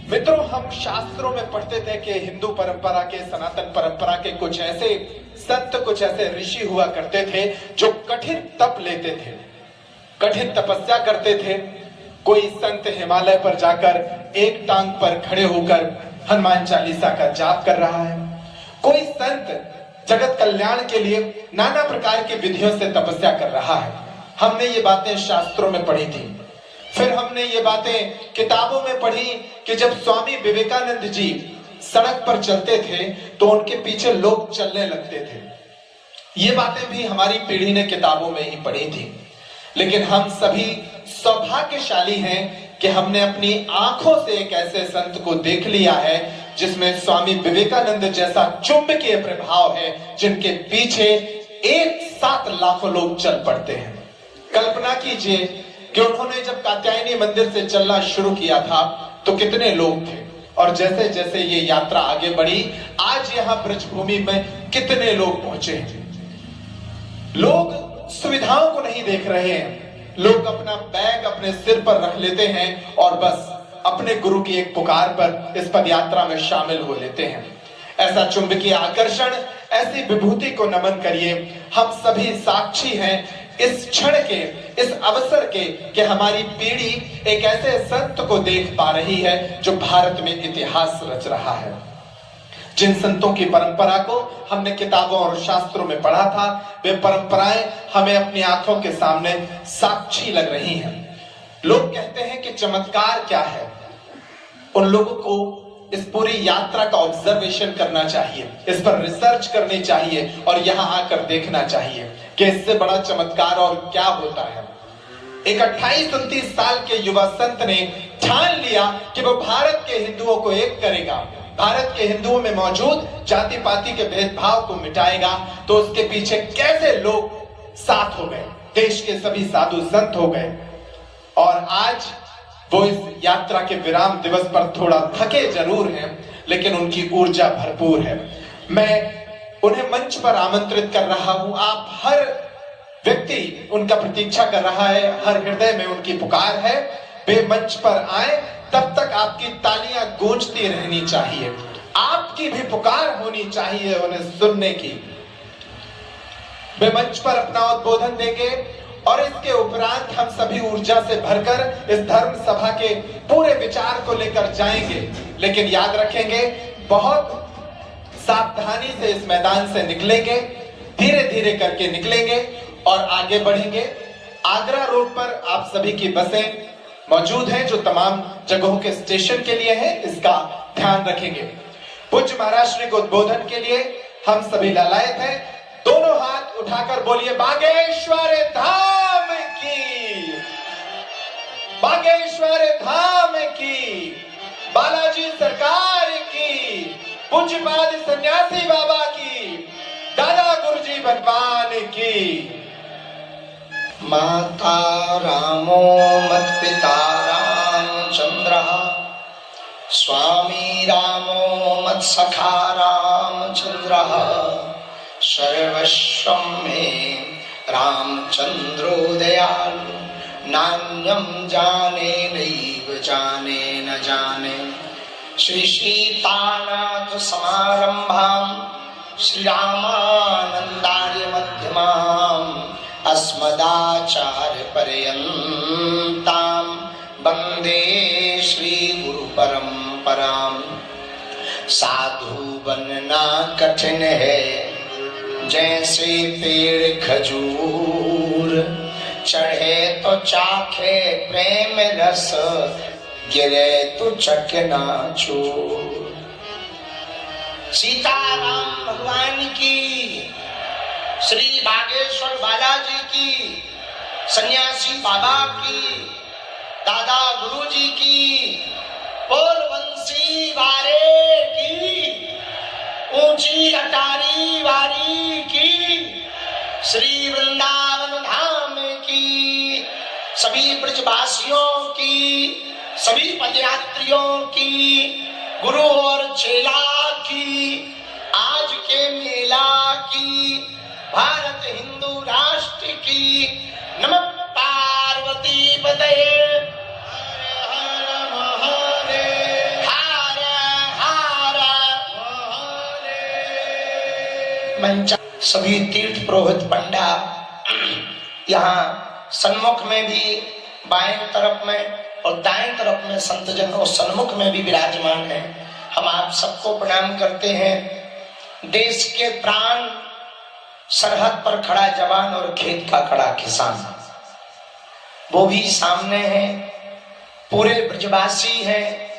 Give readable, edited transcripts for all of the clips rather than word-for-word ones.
मित्रों, हम शास्त्रों में पढ़ते थे कि हिंदू परंपरा के, सनातन परंपरा के कुछ ऐसे संत, कुछ ऐसे ऋषि हुआ करते थे जो कठिन तप लेते थे, कठिन तपस्या करते थे। कोई संत हिमालय पर जाकर एक टांग पर खड़े होकर हनुमान चालीसा का जाप कर रहा है। कोई संत जगत कल्याण के लिए नाना प्रकार की विधियों से तपस्या कर रहा है। हमने ये बातें शास्त्रों में पढ़ी थी। फिर हमने ये बातें किताबों में पढ़ी कि जब स्वामी विवेकानंद जी सड़क पर चलते थे तो उनके पीछे लोग चलने लगते थे। ये बातें भी हमारी पीढ़ी ने किताबों में ही पढ़ी थी। लेकिन हम सभी सौभाग्यशाली हैं कि हमने अपनी आंखों से एक ऐसे संत को देख लिया है जिसमें स्वामी विवेकानंद जैसा चुंबकीय प्रभाव है, जिनके पीछे एक साथ लाखों लोग चल पड़ते हैं। कल्पना कीजिए कि उन्होंने जब कात्यायनी मंदिर से चलना शुरू किया था तो कितने लोग थे, और जैसे जैसे ये यात्रा आगे बढ़ी, आज यहाँ ब्रजभूमि में कितने लोग पहुंचे हैं। लोग सुविधाओं को नहीं देख रहे हैं, लोग अपना बैग अपने सिर पर रख लेते हैं और बस अपने गुरु की एक पुकार पर इस पदयात्रा में शामिल हो लेते हैं। ऐसा चुंबकीय आकर्षण, ऐसी विभूति को नमन करिए। हम सभी साक्षी हैं इस क्षण के, इस अवसर के कि हमारी पीढ़ी एक ऐसे संत को देख पा रही है जो भारत में इतिहास रच रहा है। जिन संतों की परंपरा को हमने किताबों और शास्त्रों में पढ़ा था, वे परंपराएं हमें अपनी आंखों के सामने साक्षी लग रही हैं। लोग कहते हैं कि चमत्कार क्या है। उन लोगों को इस पूरी यात्रा का ऑब्जर्वेशन करना चाहिए, इस पर रिसर्च करनी चाहिए और यहाँ आकर देखना चाहिए कि इससे बड़ा चमत्कार और क्या होता है। एक 28-29 साल के युवा संत ने ठान लिया कि वो भारत के हिंदुओं को एक करेगा, भारत के हिंदुओं में मौजूद जाति पाति के भेदभाव को मिटाएगा। तो उसके पीछे कैसे लोग साथ हो गए, देश के सभी साधु संत हो गए। और आज वो इस यात्रा के विराम दिवस पर थोड़ा थके जरूर हैं, लेकिन उनकी ऊर्जा भरपूर है। मैं उन्हें मंच पर आमंत्रित कर रहा हूं। आप हर व्यक्ति उनका प्रतीक्षा कर रहा है, हर हृदय में उनकी पुकार है। वे मंच पर आए, तब तक आपकी तालियां गूंजती रहनी चाहिए, आपकी भी पुकार होनी चाहिए उन्हें सुनने की। वे मंच पर अपना उद्बोधन देंगे और इसके उपरांत हम सभी ऊर्जा से भरकर इस धर्म सभा के पूरे विचार को लेकर जाएंगे। लेकिन याद रखेंगे, बहुत सावधानी से इस मैदान से निकलेंगे, धीरे धीरे करके निकलेंगे और आगे बढ़ेंगे। आगरा रोड पर आप सभी की बसें मौजूद हैं जो तमाम जगहों के स्टेशन के लिए है, इसका ध्यान रखेंगे। पूज्य महाराज श्री के उद्बोधन के लिए हम सभी लालायत हैं। दोनों हाथ उठाकर बोलिए, बागेश्वर धाम की, बागेश्वर धाम की, बालाजी सरकार की, पूज्यपाद सन्यासी बाबा की, दादा गुरुजी भगवान की। माता रामो मत्पिता रामचंद्रः, स्वामी रामो मत्सखा रामचंद्रः, सर्वस्वं मे रामचंद्रो दयालु, नान्यं जाने नैव जाने न जाने। श्री सीतानाथ समारंभां श्री रामानंदार्य मध्यमाम् अस्मदाचार्य पर्यन्तां वंदे श्री गुरु परंपराम्। साधु बनना कठिन है, जैसे पेड़ खजूर, चढ़े तो चाखे प्रेम रस, गिरे तो चकना चूर। सीताराम भगवान की, श्री बागेश्वर बालाजी की, सन्यासी बाबा की, दादा गुरुजी की, पोलवंशी वारे की, ऊंची अटारी वारी की, श्री वृंदावन धाम की, सभी ब्रजवासियों की, सभी पदयात्रियों की, गुरु और चेला की, आज के मेला की, भारत हिंदू राष्ट्र की। नमः पार्वती पतये, हर हर महादेव। मंच सभी तीर्थ पुरोहित पंडा यहाँ सन्मुख में भी बाएं तरफ में और दाएं तरफ में संतजन और सन्मुख में भी विराजमान है। हम आप सबको प्रणाम करते हैं। देश के प्राण, सरहद पर खड़ा जवान और खेत का खड़ा किसान, वो भी सामने हैं। पूरे ब्रजवासी हैं,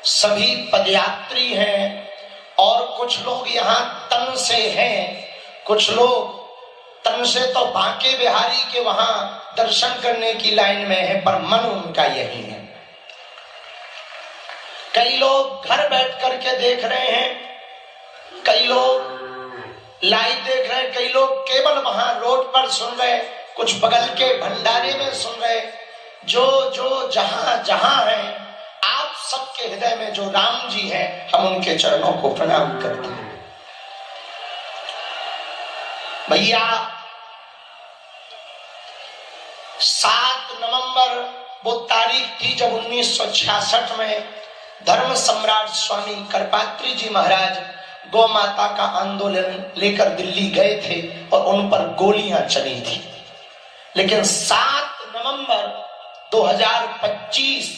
सभी पदयात्री हैं और कुछ लोग यहाँ तन से हैं, कुछ लोग तन से तो बांके बिहारी के वहां दर्शन करने की लाइन में है, पर मन उनका यही है। कई लोग घर बैठ करके देख रहे हैं, कई लोग लाइव देख रहे हैं, कई लोग केवल वहां रोड पर सुन रहे, कुछ बगल के भंडारे में सुन रहे। जो जहां जहां है, आप सबके हृदय में जो राम जी हैं, हम उनके चरणों को प्रणाम करते हैं। भैया 7 नवंबर वो तारीख थी जब 1966 में धर्म सम्राट स्वामी करपात्री जी महाराज गौ माता का आंदोलन लेकर दिल्ली गए थे और उन पर गोलियां चली थी। लेकिन 7 नवंबर 2025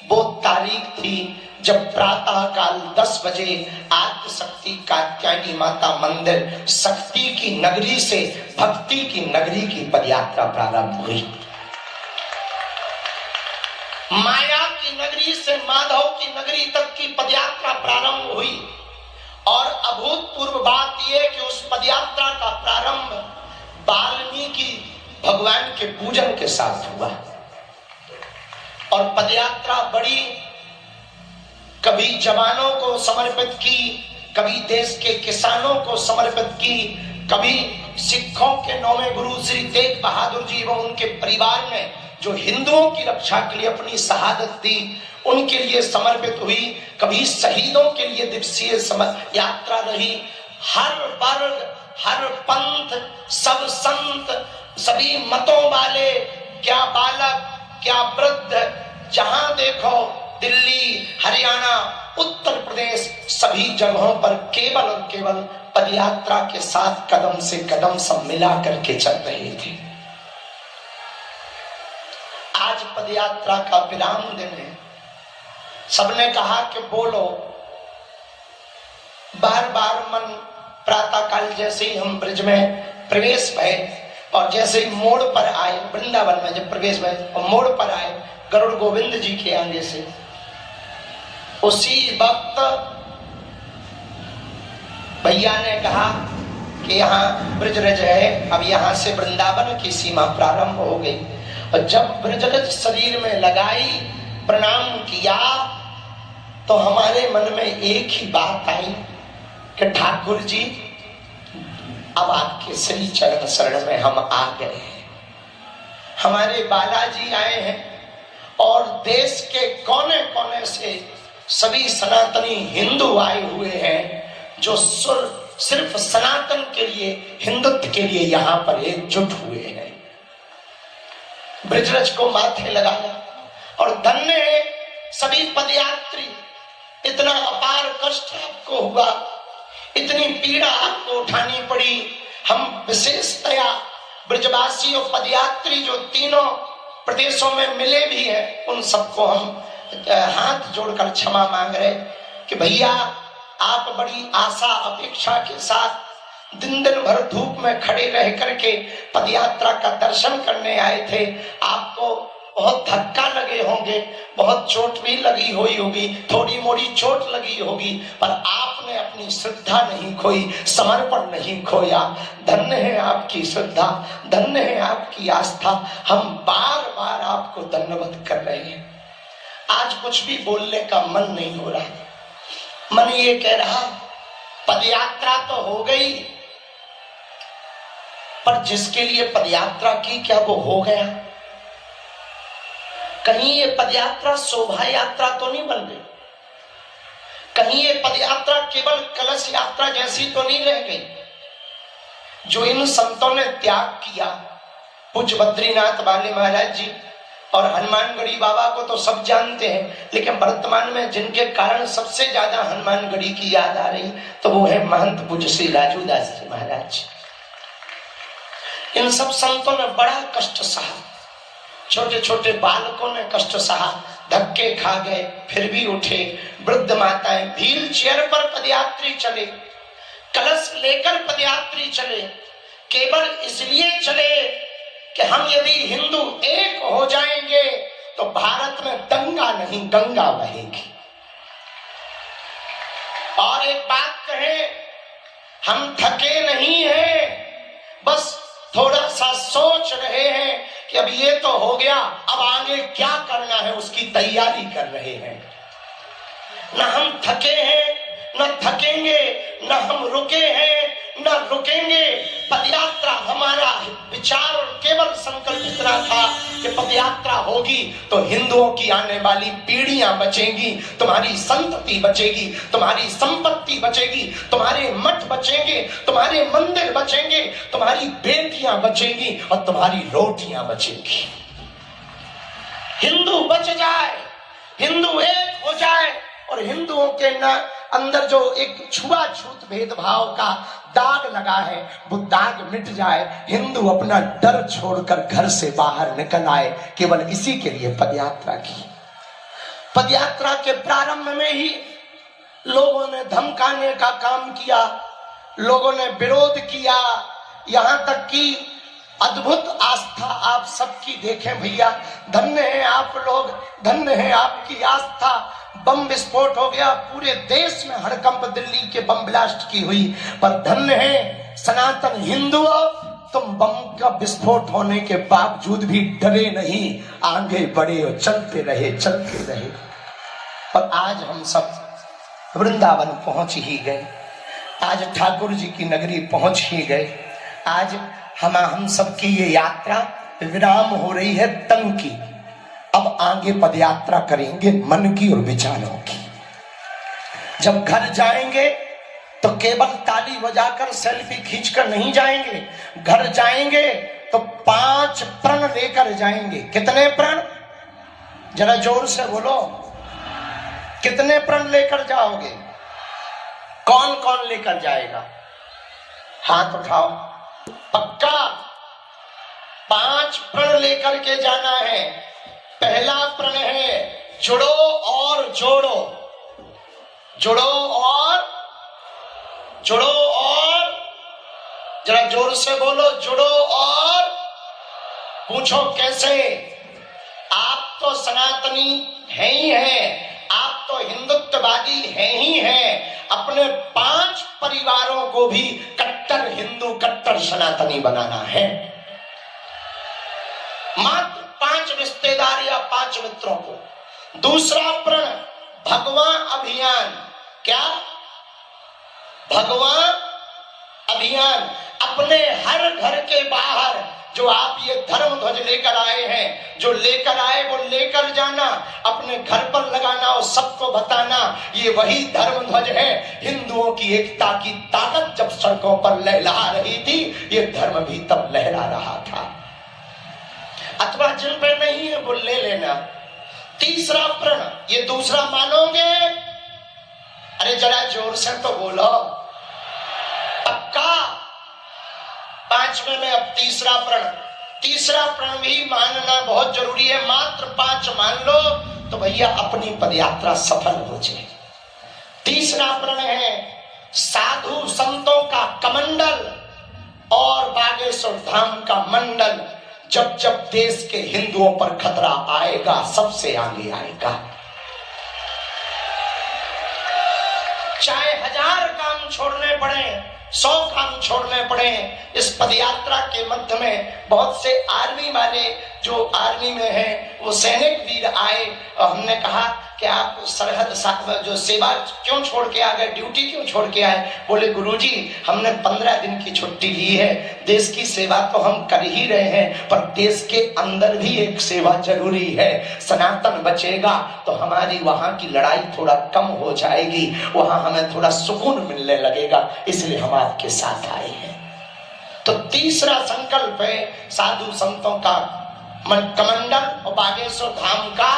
वो तारीख थी जब प्रातः काल 10 बजे आद्य शक्ति कात्यायनी माता मंदिर शक्ति की नगरी से भक्ति की नगरी की पदयात्रा प्रारंभ हुई। माया की नगरी से माधव की नगरी तक की पदयात्रा प्रारंभ हुई और अभूतपूर्व बात यह कि उस पदयात्रा का प्रारंभ वाल्मीकि भगवान के पूजन के साथ हुआ और पदयात्रा बड़ी, कभी जवानों को समर्पित की, कभी देश के किसानों को समर्पित की, कभी सिखों के 9वें गुरु श्री तेग बहादुर जी एवं उनके परिवार ने जो हिंदुओं की रक्षा के लिए अपनी शहादत दी उनके लिए समर्पित हुई, कभी शहीदों के लिए दिवसीय यात्रा रही। हर वर्ग, हर पंथ, सब संत, सभी मतों वाले, क्या बालक क्या वृद्ध, जहां देखो दिल्ली, हरियाणा, उत्तर प्रदेश, सभी जगहों पर केवल और केवल पदयात्रा के साथ कदम से कदम सब मिला करके चल रहे थे। आज पदयात्रा का विराम दिन है। सबने कहा कि बोलो, बार बार मन प्रातः काल जैसे ही हम ब्रिज में प्रवेश भय और जैसे ही मोड़ पर आए, वृंदावन में जब प्रवेश भय और मोड़ पर आए गरुड़ गोविंद जी के आगे से, उसी वक्त भैया ने कहा कि यहाँ ब्रजरज है, अब यहाँ से वृंदावन की सीमा प्रारंभ हो गई। और जब ब्रजरज शरीर में लगाई, प्रणाम किया, तो हमारे मन में एक ही बात आई कि ठाकुर जी अब आपके श्री चरण शरण में हम आ गए हैं। हमारे बालाजी आए हैं और देश के कोने कोने से सभी सनातनी हिंदू आए हुए हैं जो सिर्फ सनातन के लिए, हिंदुत्व के लिए यहाँ पर एकजुट हुए हैं। ब्रजरज को माथे लगाया और धन्य है सभी पदयात्री। इतना अपार कष्ट आपको हुआ, इतनी पीड़ा आपको उठानी पड़ी। हम विशेषतया ब्रजवासी और पदयात्री जो तीनों प्रदेशों में मिले भी हैं, उन सबको हम हाथ जोड़कर क्षमा मांग रहे कि भैया आप बड़ी आशा अपेक्षा के साथ दिन दिन भर धूप में खड़े रह करके पदयात्रा का दर्शन करने आए थे। आपको बहुत धक्का लगे होंगे, बहुत चोट भी लगी हुई होगी, थोड़ी मोड़ी चोट लगी होगी, पर आपने अपनी श्रद्धा नहीं खोई, समर्पण नहीं खोया। धन्य है आपकी श्रद्धा, धन्य है आपकी आस्था। हम बार बार आपको धन्यवाद कर रहे हैं। आज कुछ भी बोलने का मन नहीं हो रहा, मन ये कह रहा पदयात्रा तो हो गई, पर जिसके लिए पदयात्रा की क्या वो हो गया? कहीं ये पदयात्रा शोभा यात्रा तो नहीं बन गई? कहीं ये पदयात्रा केवल कलश यात्रा जैसी तो नहीं रह गई? जो इन संतों ने त्याग किया, पूज्य बद्रीनाथ वाले महाराज जी, और हनुमानगढ़ी बाबा को तो सब जानते हैं, लेकिन वर्तमान में जिनके कारण सबसे ज्यादा हनुमानगढ़ी की याद आ रही तो वो है महंत पूज्य श्री राजूदास जी महाराज। इन सब संतों ने बड़ा कष्ट सहा, छोटे छोटे बालकों ने कष्ट सहा, धक्के खा गए फिर भी उठे। वृद्ध माताएं व्हील चेयर पर पदयात्री चले, कलश लेकर पदयात्री चले, केवल इसलिए चले कि हम यदि हिंदू एक हो जाएंगे तो भारत में दंगा नहीं गंगा बहेगी। और एक बात कहें, हम थके नहीं हैं, बस थोड़ा सा सोच रहे हैं कि अब ये तो हो गया, अब आगे क्या करना है उसकी तैयारी कर रहे हैं। न हम थके हैं न थकेंगे, न हम रुके हैं न रुकेंगे। पदयात्रा हमारा विचार और केवल संकल्प इतना था कि पदयात्रा होगी तो हिंदुओं की आने वाली पीढ़ियां बचेंगी, तुम्हारी संतति बचेगी, तुम्हारी संपत्ति बचेगी, तुम्हारे मठ बचेंगे, तुम्हारे मंदिर बचेंगे, तुम्हारी बेटियां बचेंगी और तुम्हारी रोटियां बचेंगी। हिंदू बच जाए, हिंदू एक हो जाए और हिंदुओं के न अंदर जो एक छुआछूत भेदभाव का दाग लगा है वो दाग मिट जाए, हिंदू अपना डर छोड़कर घर से बाहर निकल आए। केवल इसी के लिए पदयात्रा की। पदयात्रा के प्रारंभ में ही लोगों ने धमकाने का काम किया, लोगों ने विरोध किया, यहां तक कि अद्भुत आस्था आप सबकी देखें भैया। धन्य है आप लोग, धन्य है आपकी आस्था। बम विस्फोट हो गया, पूरे देश में हड़कंप दिल्ली के बम ब्लास्ट की हुई, पर धन्य है सनातन हिंदू, तुम बम का विस्फोट होने के बावजूद भी डरे नहीं, आगे बढ़े और चलते रहे। और आज हम सब वृंदावन पहुंच ही गए, आज ठाकुर जी की नगरी पहुंच ही गए। आज हम सबकी ये यात्रा विराम हो रही है तन की। अब आगे पदयात्रा करेंगे मन की और विचारों की। जब घर जाएंगे तो केवल ताली बजाकर सेल्फी खींचकर नहीं जाएंगे, घर जाएंगे तो 5 प्रण लेकर जाएंगे। कितने प्रण? जरा जोर से बोलो, कितने प्रण लेकर जाओगे? कौन कौन लेकर जाएगा? हाथ उठाओ। पक्का 5 प्रण लेकर के जाना है। पहला प्रण है जुड़ो और जोड़ो, जुड़ो और जुड़ो और, जरा जोर से बोलो, जुड़ो और। पूछो कैसे? आप तो सनातनी हैं ही हैं, आप तो हिंदुत्ववादी हैं ही हैं। अपने 5 परिवारों को भी कट्टर हिंदू कट्टर सनातनी बनाना है। मात्र 5 रिश्तेदार या 5 मित्रों को। दूसरा प्रण भगवान अभियान। क्या? भगवान अभियान। अपने हर घर के बाहर जो आप ये धर्म ध्वज लेकर आए हैं, जो लेकर आए वो लेकर जाना, अपने घर पर लगाना और सबको बताना ये वही धर्म ध्वज है। हिंदुओं की एकता की ताकत जब सड़कों पर लहरा रही थी, ये धर्म भी तब लहरा रहा था। अथवा जिन पे नहीं है वो ले लेना। तीसरा प्रण, ये दूसरा मानोगे? अरे जरा जोर से तो बोलो। पक्का? 5वें में अब तीसरा प्रण। तीसरा प्रण भी मानना बहुत जरूरी है। मात्र 5 मान लो तो भैया अपनी पदयात्रा सफल हो जाए। तीसरा प्रण है साधु संतों का कमंडल और बागेश्वर धाम का मंडल। जब जब देश के हिंदुओं पर खतरा आएगा सबसे आगे आएगा। चाहे 1000 काम छोड़ने पड़े, 100 काम छोड़ने पड़े, इस पदयात्रा के मध्य में बहुत से आर्मी वाले जो आर्मी में हैं वो सैनिक वीर आए और हमने कहा कि आप सरहद जो सेवा क्यों छोड़ के आ गए, ड्यूटी क्यों छोड़ के आए? बोले गुरुजी हमने 15 दिन की छुट्टी ली है, देश की सेवा तो हम कर ही रहे हैं, पर देश के अंदर भी एक सेवा जरूरी है। सनातन बचेगा तो हमारी वहां की लड़ाई थोड़ा कम हो जाएगी, वहां हमें थोड़ा सुकून मिलने लगेगा, इसलिए हम आपके साथ आए हैं। तो तीसरा संकल्प है साधु संतों का कमंडल और बागेश्वर धाम का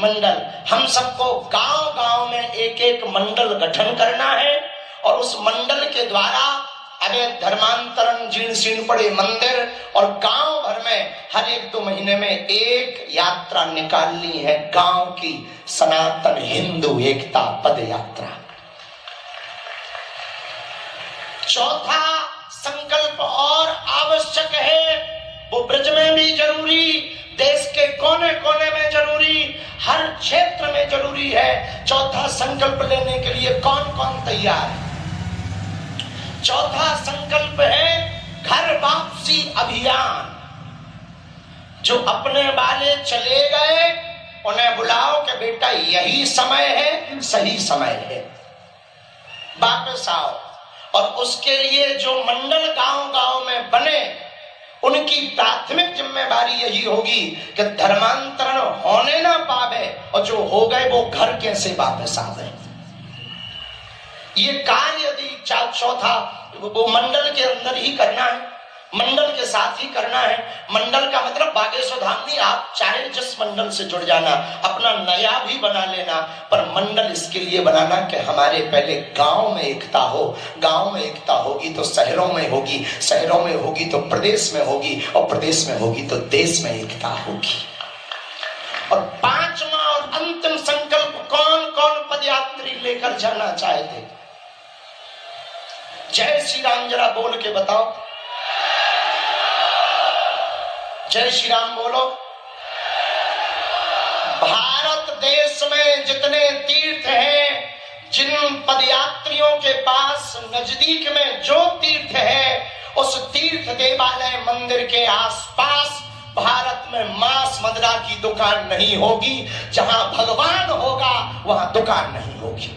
मंडल। हम सबको गांव गांव में एक एक मंडल गठन करना है और उस मंडल के द्वारा अनेक धर्मांतरण जीर्ण शीर्ण पड़े मंदिर और गांव भर में हर 1-2 महीने में एक यात्रा निकालनी है, गांव की सनातन हिंदू एकता पद यात्रा। चौथा संकल्प और आवश्यक है, वो ब्रज में भी जरूरी, देश के कोने कोने में जरूरी, हर क्षेत्र में जरूरी है। चौथा संकल्प लेने के लिए कौन कौन तैयार है? चौथा संकल्प है घर वापसी अभियान। जो अपने वाले चले गए उन्हें बुलाओ कि बेटा यही समय है, सही समय है, वापस आओ। और उसके लिए जो मंडल गांव गांव में बने उनकी प्राथमिक जिम्मेदारी यही होगी कि धर्मांतरण होने ना पावे और जो हो गए वो घर कैसे वापस आवे। ये कार्य यदि चौथा वो मंडल के अंदर ही करना है, मंडल के साथ ही करना है। मंडल का मतलब बागेश्वर धाम नहीं, आप चाहे जिस मंडल से जुड़ जाना, अपना नया भी बना लेना, पर मंडल इसके लिए बनाना कि हमारे पहले गांव में एकता हो, गांव में एकता होगी तो शहरों में होगी, शहरों में होगी तो प्रदेश में होगी, और प्रदेश में होगी तो देश में एकता होगी। और पांचवा और अंतिम संकल्प कौन कौन पदयात्री लेकर जाना चाहते? जय श्री राम जरा बोल के बताओ, जय श्री राम बोलो। भारत देश में जितने तीर्थ हैं, जिन पदयात्रियों के पास नजदीक में जो तीर्थ है, उस तीर्थ देवालय मंदिर के आसपास भारत में मांस मदिरा की दुकान नहीं होगी। जहां भगवान होगा वहां दुकान नहीं होगी।